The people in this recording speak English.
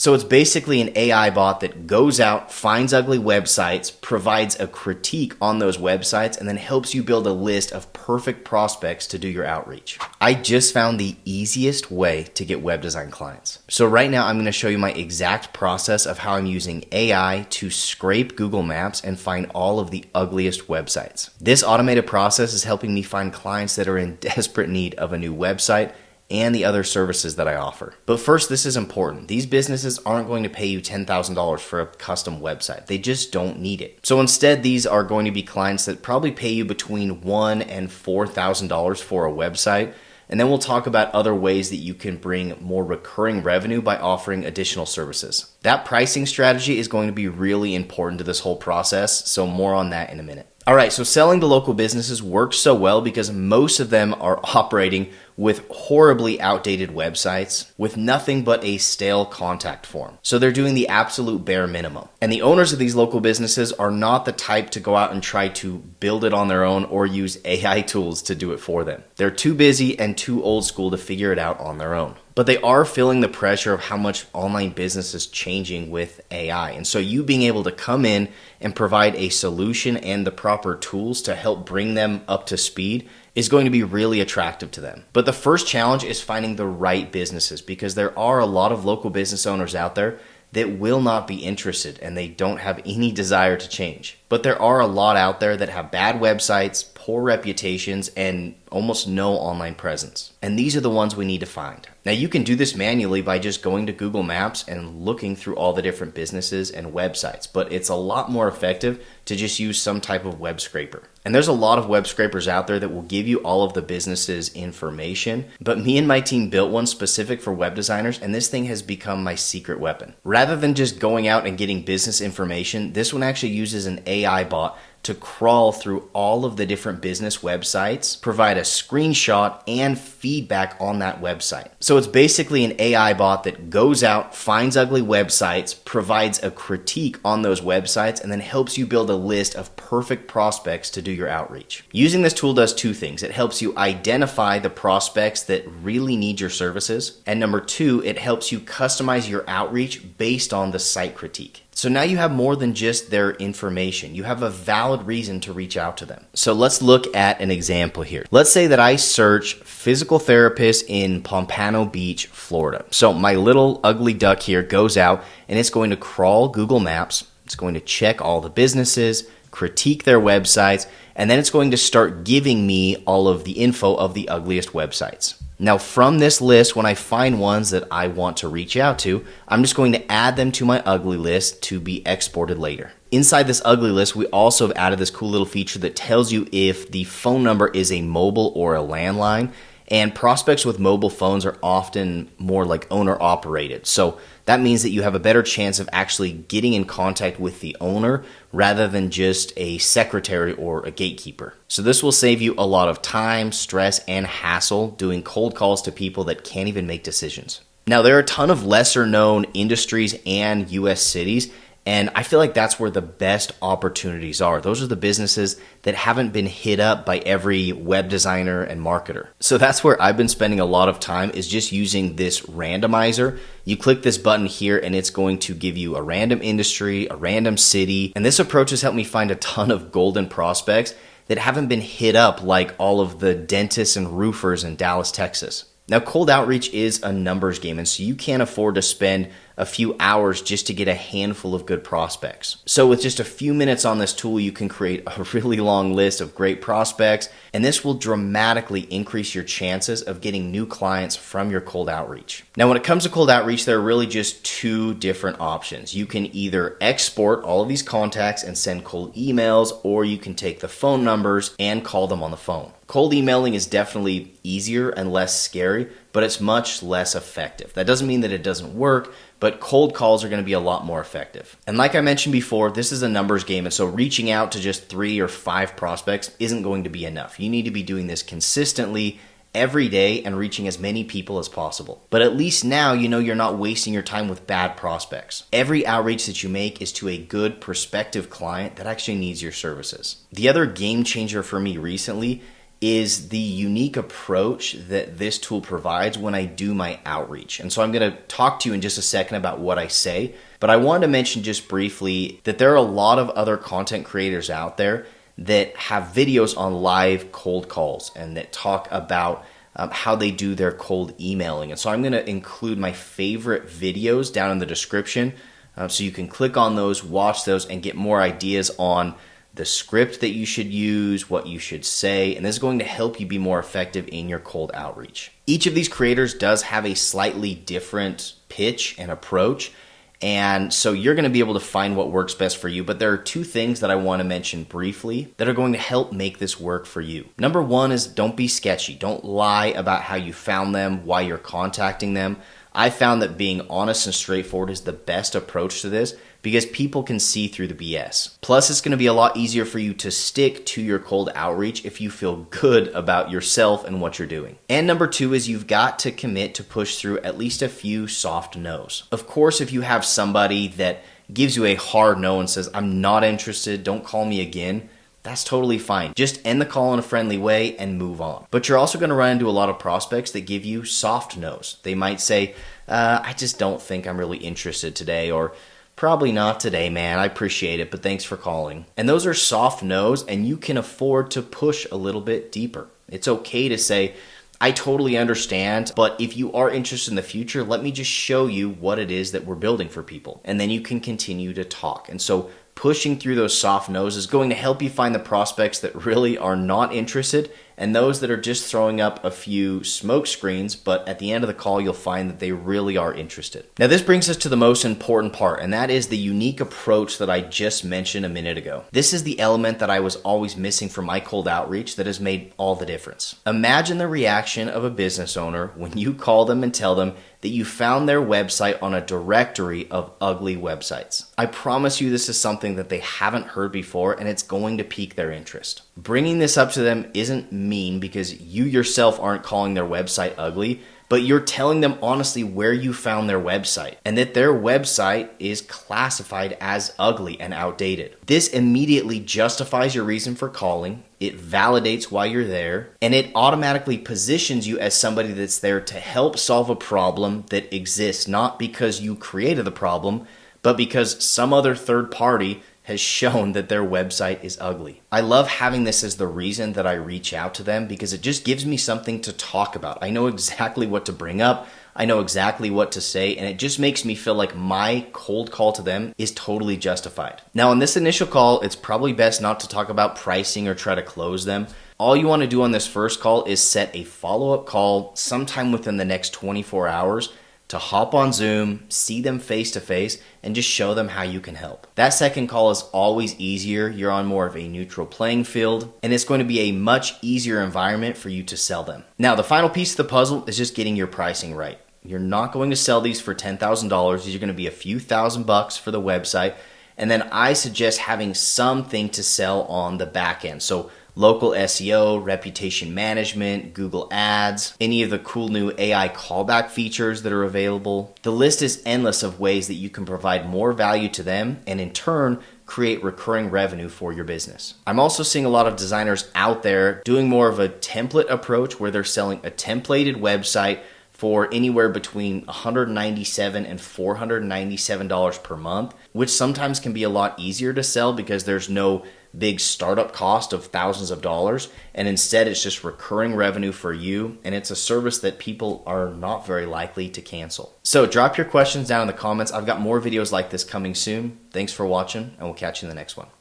So it's basically an AI bot that goes out, finds ugly websites, provides a critique on those websites, and then helps you build a list of perfect prospects to do your outreach. I just found the easiest way to get web design clients. So right now I'm going to show you my exact process of how I'm using AI to scrape Google Maps and find all of the ugliest websites. This automated process is helping me find clients that are in desperate need of a new website and the other services that I offer. But first, this is important. These businesses aren't going to pay you $10,000 for a custom website. They just don't need it. So instead, these are going to be clients that probably pay you between $1,000 and $4,000 for a website. And then we'll talk about other ways that you can bring more recurring revenue by offering additional services. That pricing strategy is going to be really important to this whole process, so more on that in a minute. All right, so selling to local businesses works so well because most of them are operating with horribly outdated websites with nothing but a stale contact form. So they're doing the absolute bare minimum. And the owners of these local businesses are not the type to go out and try to build it on their own or use AI tools to do it for them. They're too busy and too old school to figure it out on their own. But they are feeling the pressure of how much online business is changing with AI. And so you being able to come in and provide a solution and the proper tools to help bring them up to speed is going to be really attractive to them. But the first challenge is finding the right businesses, because there are a lot of local business owners out there that will not be interested and they don't have any desire to change. But there are a lot out there that have bad websites, poor reputations, and almost no online presence. And these are the ones we need to find. Now you can do this manually by just going to Google Maps and looking through all the different businesses and websites, but it's a lot more effective to just use some type of web scraper. And there's a lot of web scrapers out there that will give you all of the business's information, but me and my team built one specific for web designers, and this thing has become my secret weapon. Rather than just going out and getting business information, this one actually uses an AI bot to crawl through all of the different business websites, provide a screenshot and feedback on that website. So it's basically an AI bot that goes out, finds ugly websites, provides a critique on those websites, and then helps you build a list of perfect prospects to do your outreach. Using this tool does two things. It helps you identify the prospects that really need your services, and number two, it helps you customize your outreach based on the site critique. So now you have more than just their information. You have a valid reason to reach out to them. So let's look at an example here. Let's say that I search physical therapist in Pompano Beach, Florida. So my little ugly duck here goes out and it's going to crawl Google Maps. It's going to check all the businesses, critique their websites, and then it's going to start giving me all of the info of the ugliest websites. Now from this list, when I find ones that I want to reach out to, I'm just going to add them to my ugly list to be exported later. Inside this ugly list, we also have added this cool little feature that tells you if the phone number is a mobile or a landline. And prospects with mobile phones are often more like owner operated. So that means that you have a better chance of actually getting in contact with the owner rather than just a secretary or a gatekeeper. So this will save you a lot of time, stress, and hassle doing cold calls to people that can't even make decisions. Now there are a ton of lesser known industries and US cities, and I feel like that's where the best opportunities are. Those are the businesses that haven't been hit up by every web designer and marketer. So that's where I've been spending a lot of time, is just using this randomizer. You click this button here and it's going to give you a random industry, a random city. And this approach has helped me find a ton of golden prospects that haven't been hit up like all of the dentists and roofers in Dallas, Texas. Now, cold outreach is a numbers game, and so you can't afford to spend a few hours just to get a handful of good prospects. So with just a few minutes on this tool, you can create a really long list of great prospects, and this will dramatically increase your chances of getting new clients from your cold outreach. Now, when it comes to cold outreach, there are really just two different options. You can either export all of these contacts and send cold emails, or you can take the phone numbers and call them on the phone. Cold emailing is definitely easier and less scary, but it's much less effective. That doesn't mean that it doesn't work, but cold calls are going to be a lot more effective. And like I mentioned before, this is a numbers game, and so reaching out to just 3 or 5 prospects isn't going to be enough. You need to be doing this consistently every day and reaching as many people as possible. But at least now you know you're not wasting your time with bad prospects. Every outreach that you make is to a good prospective client that actually needs your services. The other game changer for me recently is the unique approach that this tool provides when I do my outreach. And so I'm going to talk to you in just a second about what I say, but I wanted to mention just briefly that there are a lot of other content creators out there that have videos on live cold calls and that talk about how they do their cold emailing. And so I'm going to include my favorite videos down in the description so you can click on those, watch those, and get more ideas on the script that you should use, what you should say, and this is going to help you be more effective in your cold outreach. Each of these creators does have a slightly different pitch and approach, and so you're going to be able to find what works best for you, but there are two things that I want to mention briefly that are going to help make this work for you. Number one is don't be sketchy. Don't lie about how you found them, why you're contacting them. I found that being honest and straightforward is the best approach to this because people can see through the BS. Plus, it's going to be a lot easier for you to stick to your cold outreach if you feel good about yourself and what you're doing. And number two is you've got to commit to push through at least a few soft no's. Of course, if you have somebody that gives you a hard no and says, I'm not interested, don't call me again, that's totally fine. Just end the call in a friendly way and move on. But you're also going to run into a lot of prospects that give you soft no's. They might say, I just don't think I'm really interested today, or probably not today, man. I appreciate it, but thanks for calling. And those are soft no's, and you can afford to push a little bit deeper. It's okay to say, I totally understand, but if you are interested in the future, let me just show you what it is that we're building for people. And then you can continue to talk. And so pushing through those soft no's is going to help you find the prospects that really are not interested and those that are just throwing up a few smoke screens, but at the end of the call, you'll find that they really are interested. Now, this brings us to the most important part, and that is the unique approach that I just mentioned a minute ago. This is the element that I was always missing from my cold outreach that has made all the difference. Imagine the reaction of a business owner when you call them and tell them that you found their website on a directory of ugly websites. I promise you this is something that they haven't heard before, and it's going to pique their interest. Bringing this up to them isn't mean because you yourself aren't calling their website ugly, but you're telling them honestly where you found their website and that their website is classified as ugly and outdated. This immediately justifies your reason for calling, it validates why you're there, and it automatically positions you as somebody that's there to help solve a problem that exists, not because you created the problem, but because some other third party has shown that their website is ugly. I love having this as the reason that I reach out to them because it just gives me something to talk about. I know exactly what to bring up. I know exactly what to say, and it just makes me feel like my cold call to them is totally justified. Now, on this initial call, it's probably best not to talk about pricing or try to close them. All you want to do on this first call is set a follow-up call sometime within the next 24 hours to hop on Zoom, see them face to face, and just show them how you can help. That second call is always easier. You're on more of a neutral playing field, and it's going to be a much easier environment for you to sell them. Now, the final piece of the puzzle is just getting your pricing right. You're not going to sell these for $10,000. These are going to be a few $1,000s for the website, and then I suggest having something to sell on the back end. So local SEO, reputation management, Google Ads, any of the cool new AI callback features that are available. The list is endless of ways that you can provide more value to them and in turn create recurring revenue for your business. I'm also seeing a lot of designers out there doing more of a template approach where they're selling a templated website for anywhere between $197 and $497 per month, which sometimes can be a lot easier to sell because there's no big startup cost of thousands of dollars, and instead it's just recurring revenue for you, and it's a service that people are not very likely to cancel. So drop your questions down in the comments. I've got more videos like this coming soon. Thanks for watching, and we'll catch you in the next one.